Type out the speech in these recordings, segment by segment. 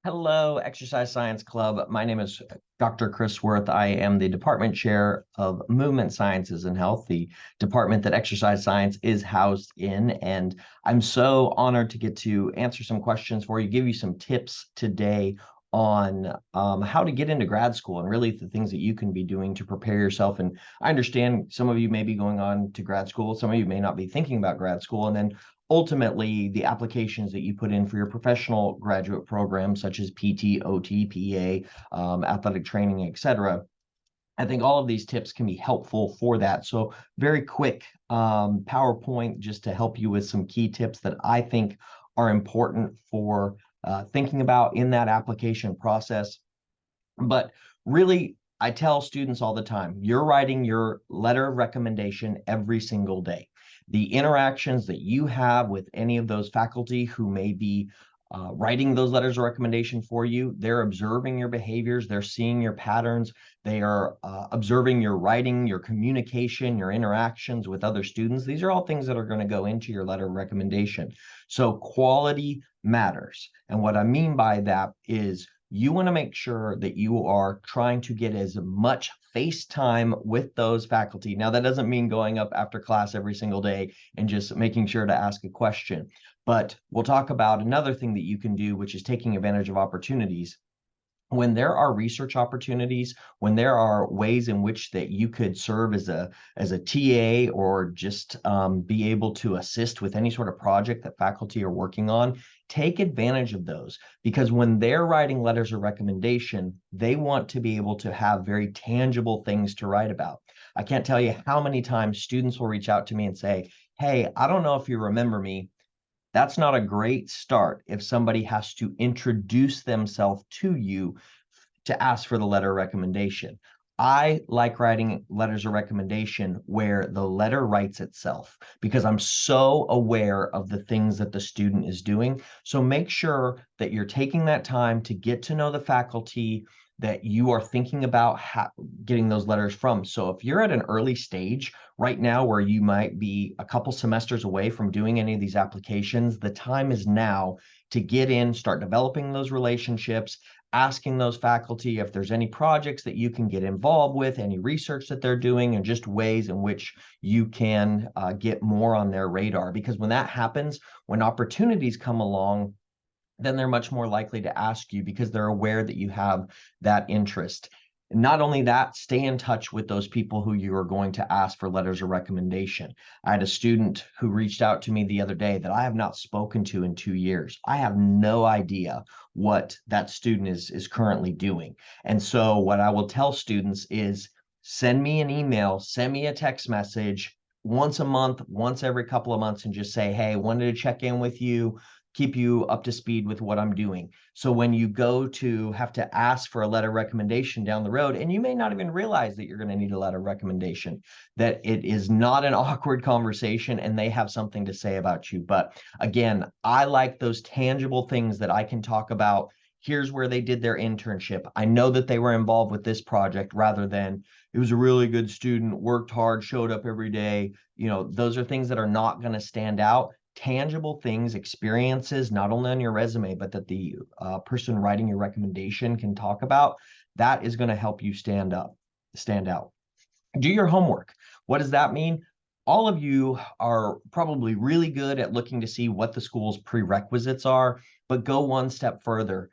Hello, Exercise Science Club. My name is Dr. Chris Worth. I am the Department Chair of Movement Sciences and Health, the department that exercise science is housed in. And I'm so honored to get to answer some questions for you, give you some tips today on how to get into grad school and really the things that you can be doing to prepare yourself. And I understand some of you may be going on to grad school, some of you may not be thinking about grad school. And then ultimately the applications that you put in for your professional graduate programs, such as PT, OT, PA, athletic training, etc. I think all of these tips can be helpful for that. So very quick PowerPoint just to help you with some key tips that I think are important for thinking about in that application process. But really, I tell students all the time, you're writing your letter of recommendation every single day. The interactions that you have with any of those faculty who may be writing those letters of recommendation for you, they're observing your behaviors, they're seeing your patterns, they are observing your writing, your communication, your interactions with other students. These are all things that are going to go into your letter of recommendation. So quality matters. And what I mean by that is you want to make sure that you are trying to get as much face time with those faculty. Now, that doesn't mean going up after class every single day and just making sure to ask a question. But we'll talk about another thing that you can do, which is taking advantage of opportunities. When there are research opportunities, when there are ways in which that you could serve as a TA or just be able to assist with any sort of project that faculty are working on, take advantage of those, because when they're writing letters of recommendation, they want to be able to have very tangible things to write about. I can't tell you how many times students will reach out to me and say, "Hey, I don't know if you remember me." That's not a great start if somebody has to introduce themselves to you to ask for the letter of recommendation. I like writing letters of recommendation where the letter writes itself because I'm so aware of the things that the student is doing. So make sure that you're taking that time to get to know the faculty that you are thinking about getting those letters from. So if you're at an early stage right now where you might be a couple semesters away from doing any of these applications, the time is now to get in, start developing those relationships, asking those faculty if there's any projects that you can get involved with, any research that they're doing, and just ways in which you can get more on their radar. Because when that happens, when opportunities come along, then they're much more likely to ask you because they're aware that you have that interest. Not only that, stay in touch with those people who you are going to ask for letters of recommendation. I had a student who reached out to me the other day that I have not spoken to in 2 years. I have no idea what that student is currently doing. And so what I will tell students is send me an email, send me a text message once a month, once every couple of months, and just say, "Hey, wanted to check in with you, keep you up to speed with what I'm doing." So when you go to have to ask for a letter of recommendation down the road, and you may not even realize that you're going to need a letter of recommendation, that it is not an awkward conversation and they have something to say about you. But again, I like those tangible things that I can talk about. Here's where they did their internship. I know that they were involved with this project rather than it was a really good student, worked hard, showed up every day. Those are things that are not going to stand out. Tangible things, experiences, not only on your resume, but that the person writing your recommendation can talk about, that is going to help you stand out. Do your homework. What does that mean? All of you are probably really good at looking to see what the school's prerequisites are, but go one step further.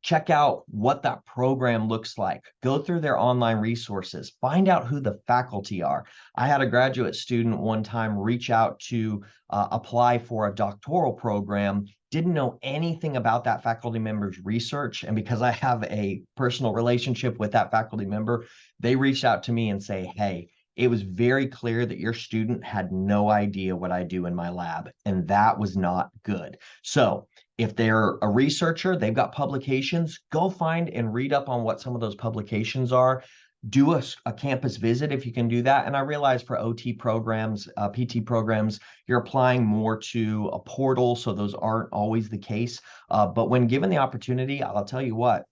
Check out what that program looks like. Go through their online resources. Find out who the faculty are. I had a graduate student one time reach out to apply for a doctoral program, didn't know anything about that faculty member's research. And because I have a personal relationship with that faculty member, they reached out to me and say, "Hey, it was very clear that your student had no idea what I do in my lab, and that was not good." So if they're a researcher, they've got publications, go find and read up on what some of those publications are. Do a campus visit if you can do that. And I realize for OT programs, PT programs, you're applying more to a portal, so those aren't always the case. But when given the opportunity, I'll tell you what,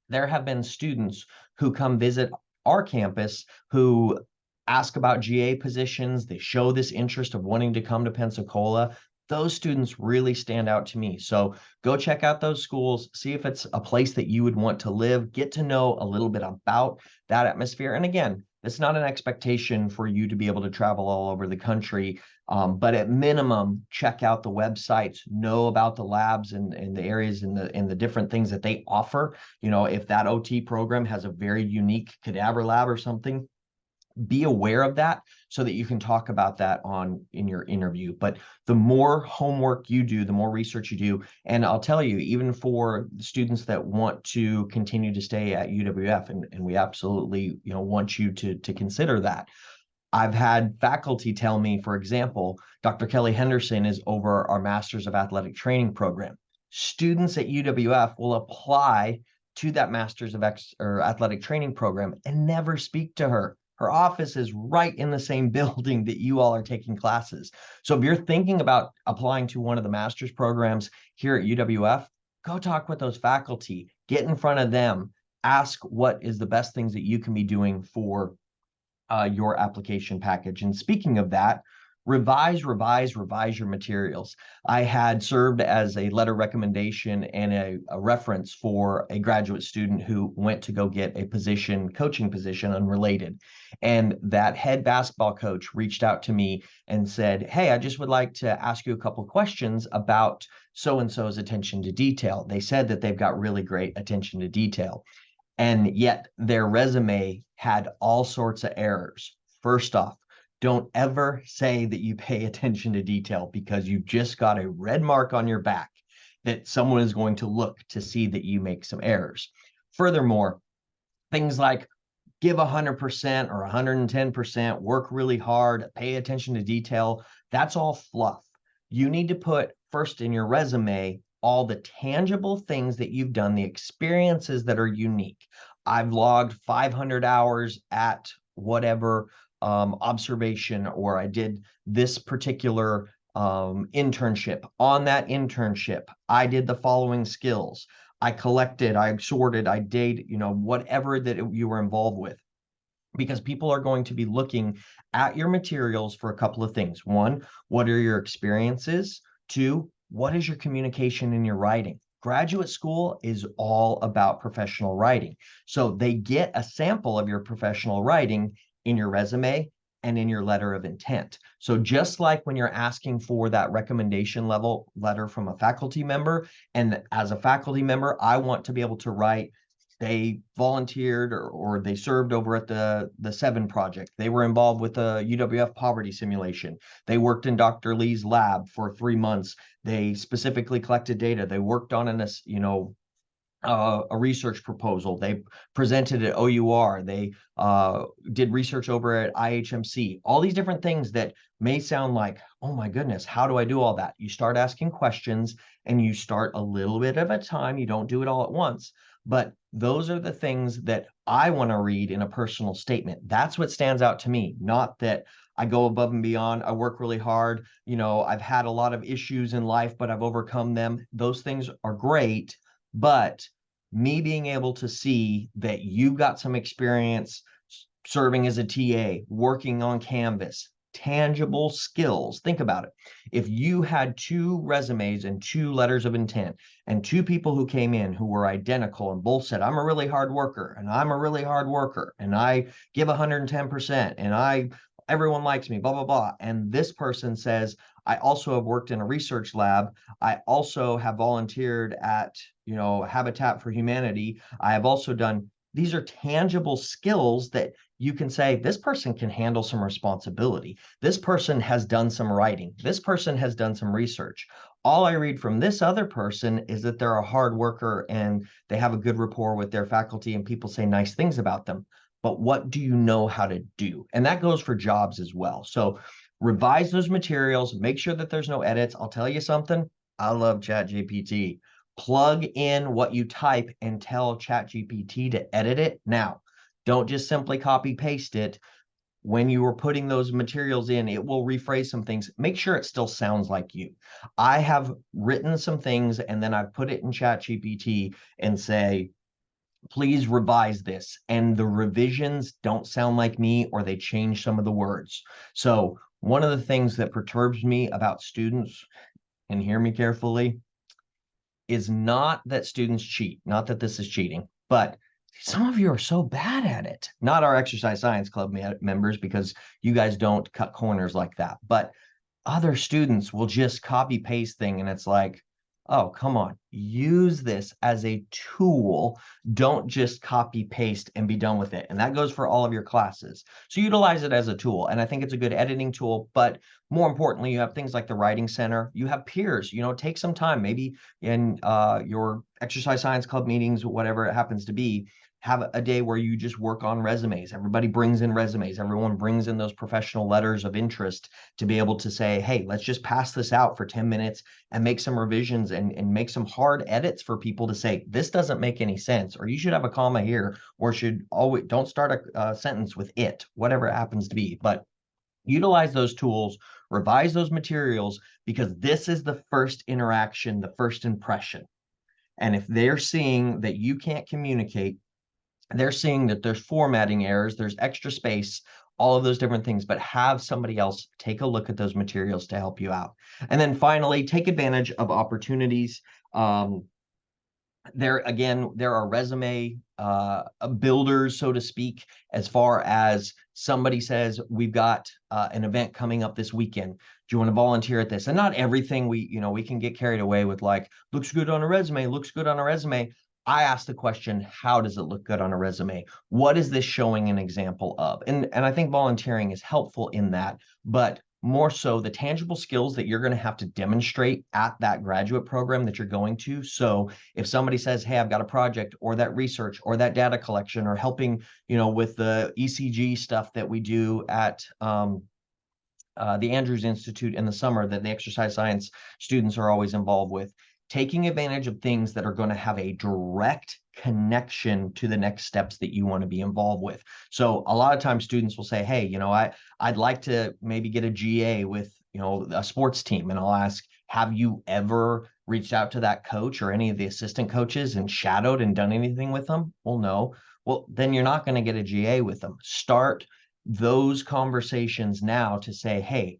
there have been students who come visit our campus who ask about GA positions. They show this interest of wanting to come to Pensacola. those students really stand out to me. So go check out those schools, see if it's a place that you would want to live, get to know a little bit about that atmosphere. And again, it's not an expectation for you to be able to travel all over the country. But at minimum, check out the websites, know about the labs and the areas and the different things that they offer. You know, if that OT program has a very unique cadaver lab or something, be aware of that so that you can talk about that in your interview. But the more homework you do, the more research you do, and I'll tell you, even for students that want to continue to stay at UWF, and we absolutely, you know, want you to consider that. I've had faculty tell me, for example, Dr. Kelly Henderson is over our Masters of Athletic Training program. Students at UWF will apply to that Masters of Athletic Training program and never speak to her. Her office is right in the same building that you all are taking classes. So if you're thinking about applying to one of the master's programs here at UWF, go talk with those faculty, get in front of them, ask what is the best things that you can be doing for your application package. And speaking of that, revise your materials. I had served as a letter recommendation and a reference for a graduate student who went to go get a position, coaching position unrelated. And that head basketball coach reached out to me and said, "Hey, I just would like to ask you a couple of questions about so-and-so's attention to detail. They said that they've got really great attention to detail." And yet their resume had all sorts of errors. First off, don't ever say that you pay attention to detail, because you've just got a red mark on your back that someone is going to look to see that you make some errors. Furthermore, things like give 100% or 110%, work really hard, pay attention to detail, that's all fluff. You need to put first in your resume all the tangible things that you've done, the experiences that are unique. I've logged 500 hours at whatever observation, or I did this particular internship. On that internship, I did the following skills. I collected, I sorted, I dated, you know, whatever that you were involved with. Because people are going to be looking at your materials for a couple of things. One, what are your experiences? Two, what is your communication in your writing? Graduate school is all about professional writing. So they get a sample of your professional writing in your resume and in your letter of intent. So just like when you're asking for that recommendation level letter from a faculty member, and as a faculty member, I want to be able to write, they volunteered or they served over at the Seven Project. They were involved with the UWF poverty simulation. They worked in Dr. Lee's lab for 3 months. They specifically collected data. They worked on a research proposal. They presented at OUR. They did research over at IHMC. All these different things that may sound like, oh my goodness, how do I do all that? You start asking questions and you start a little bit at a time. You don't do it all at once. But those are the things that I want to read in a personal statement. That's what stands out to me, not that I go above and beyond. I work really hard. You know, I've had a lot of issues in life, but I've overcome them. Those things are great. But me being able to see that you've got some experience serving as a TA, working on Canvas, tangible skills. Think about it. If you had 2 resumes and 2 letters of intent, and 2 people who came in who were identical and both said, I'm a really hard worker, and I'm a really hard worker, and I give 110%, and everyone likes me, blah, blah, blah. And this person says, I also have worked in a research lab. I also have volunteered at, you know, Habitat for Humanity. I have also done, these are tangible skills that you can say, this person can handle some responsibility. This person has done some writing. This person has done some research. All I read from this other person is that they're a hard worker and they have a good rapport with their faculty and people say nice things about them. But what do you know how to do? And that goes for jobs as well. So revise those materials, make sure that there's no edits. I'll tell you something, I love ChatGPT. Plug in what you type and tell ChatGPT to edit it. Now, don't just simply copy paste it. When you are putting those materials in, it will rephrase some things. Make sure it still sounds like you. I have written some things and then I've put it in ChatGPT and say, please revise this. And the revisions don't sound like me, or they change some of the words. So one of the things that perturbs me about students and hear me carefully, is not that students cheat, not that this is cheating, but some of you are so bad at it. Not our exercise science club members, because you guys don't cut corners like that, but other students will just copy paste thing, and it's like, oh, come on, use this as a tool. Don't just copy paste and be done with it. And that goes for all of your classes. So utilize it as a tool. And I think it's a good editing tool, but more importantly, you have things like the writing center, you have peers, take some time, maybe in your exercise science club meetings, whatever it happens to be, have a day where you just work on resumes. Everybody brings in resumes. Everyone brings in those professional letters of interest to be able to say, hey, let's just pass this out for 10 minutes and make some revisions and make some hard edits for people to say, this doesn't make any sense, or you should have a comma here, or should always don't start a sentence with it, whatever it happens to be. But utilize those tools, revise those materials, because this is the first interaction, the first impression. And if they're seeing that you can't communicate, they're seeing that there's formatting errors, there's extra space, all of those different things, but have somebody else take a look at those materials to help you out. And then finally, take advantage of opportunities. There are resume builders, so to speak, as far as somebody says, we've got an event coming up this weekend. Do you want to volunteer at this? And not everything we can get carried away with, like, looks good on a resume, looks good on a resume. I asked the question, how does it look good on a resume? What is this showing an example of? And I think volunteering is helpful in that, but more so the tangible skills that you're going to have to demonstrate at that graduate program that you're going to. So if somebody says, hey, I've got a project or that research or that data collection or helping, with the ECG stuff that we do at the Andrews Institute in the summer that the exercise science students are always involved with, taking advantage of things that are going to have a direct connection to the next steps that you want to be involved with. So a lot of times students will say, hey, I'd like to maybe get a GA with, a sports team. And I'll ask, have you ever reached out to that coach or any of the assistant coaches and shadowed and done anything with them? Well, no. Well, then you're not going to get a GA with them. Start those conversations now to say, hey,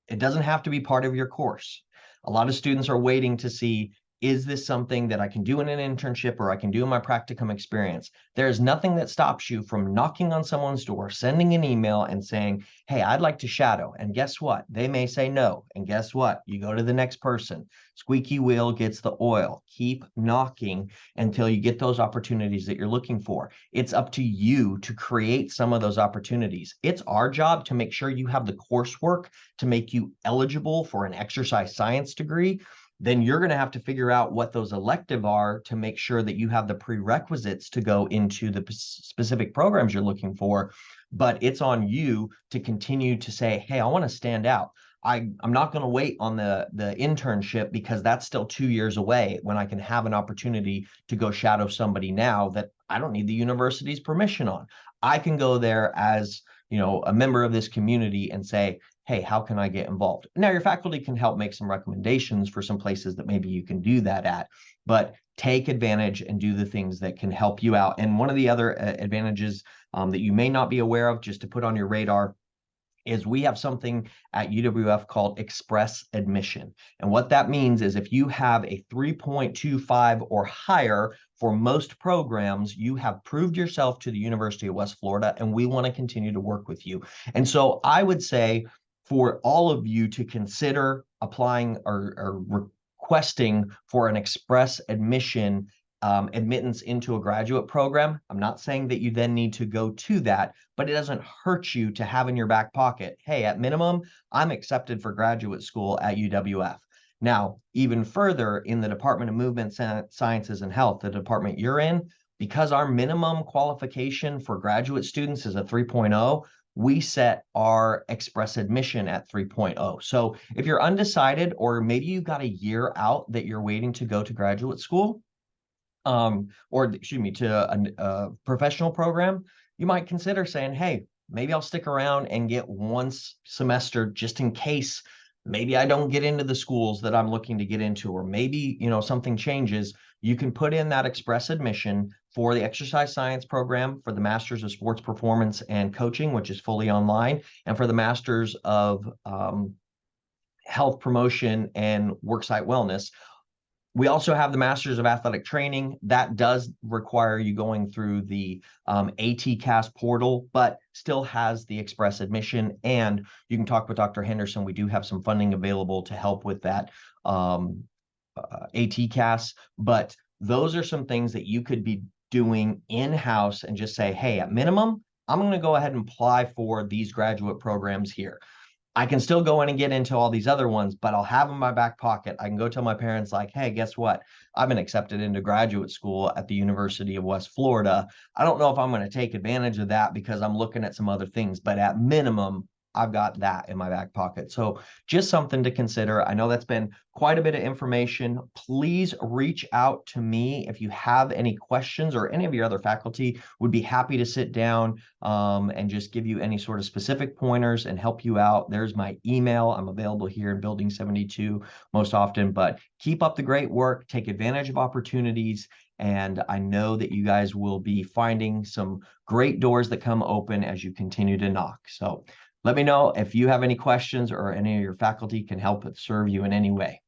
it doesn't have to be part of your course. A lot of students are waiting to see, is this something that I can do in an internship or I can do in my practicum experience? There's nothing that stops you from knocking on someone's door, sending an email and saying, hey, I'd like to shadow. And guess what? They may say no. And guess what? You go to the next person. Squeaky wheel gets the oil. Keep knocking until you get those opportunities that you're looking for. It's up to you to create some of those opportunities. It's our job to make sure you have the coursework to make you eligible for an exercise science degree. Then you're going to have to figure out what those elective are to make sure that you have the prerequisites to go into the specific programs you're looking for. But it's on you to continue to say, hey, I want to stand out. I'm not going to wait on the internship, because that's still 2 years away, when I can have an opportunity to go shadow somebody now that I don't need the university's permission on. I can go there as, a member of this community and say, hey, how can I get involved? Now, your faculty can help make some recommendations for some places that maybe you can do that at, but take advantage and do the things that can help you out. And one of the other advantages that you may not be aware of, just to put on your radar, is we have something at UWF called Express Admission. And what that means is if you have a 3.25 or higher for most programs, you have proved yourself to the University of West Florida, and we want to continue to work with you. And so I would say for all of you to consider applying or requesting for an express admission admittance into a graduate program. I'm not saying that you then need to go to that, but it doesn't hurt you to have in your back pocket, hey, at minimum, I'm accepted for graduate school at UWF. Now, even further, in the Department of Movement Sciences and Health, the department you're in, because our minimum qualification for graduate students is a 3.0, we set our express admission at 3.0. So if you're undecided, or maybe you've got a year out that you're waiting to go to graduate school, or excuse me, to a professional program, you might consider saying, hey, maybe I'll stick around and get one semester just in case maybe I don't get into the schools that I'm looking to get into, or maybe, something changes. You can put in that express admission for the exercise science program, for the Masters of Sports Performance and Coaching, which is fully online, and for the Masters of health promotion and worksite wellness. We also have the Masters of Athletic Training. That does require you going through the ATCAS portal, but still has the express admission. And you can talk with Dr. Henderson. We do have some funding available to help with that ATCAS. But those are some things that you could be doing in-house and just say, hey, at minimum, I'm going to go ahead and apply for these graduate programs here. I can still go in and get into all these other ones, but I'll have them in my back pocket. I can go tell my parents, like, hey, guess what? I've been accepted into graduate school at the University of West Florida. I don't know if I'm going to take advantage of that because I'm looking at some other things, but at minimum, I've got that in my back pocket. So just something to consider. I know that's been quite a bit of information. Please reach out to me if you have any questions, or any of your other faculty would be happy to sit down and just give you any sort of specific pointers and help you out. There's my email. I'm available here in Building 72 most often, but keep up the great work, take advantage of opportunities. And I know that you guys will be finding some great doors that come open as you continue to knock. So let me know if you have any questions or any of your faculty can help serve you in any way.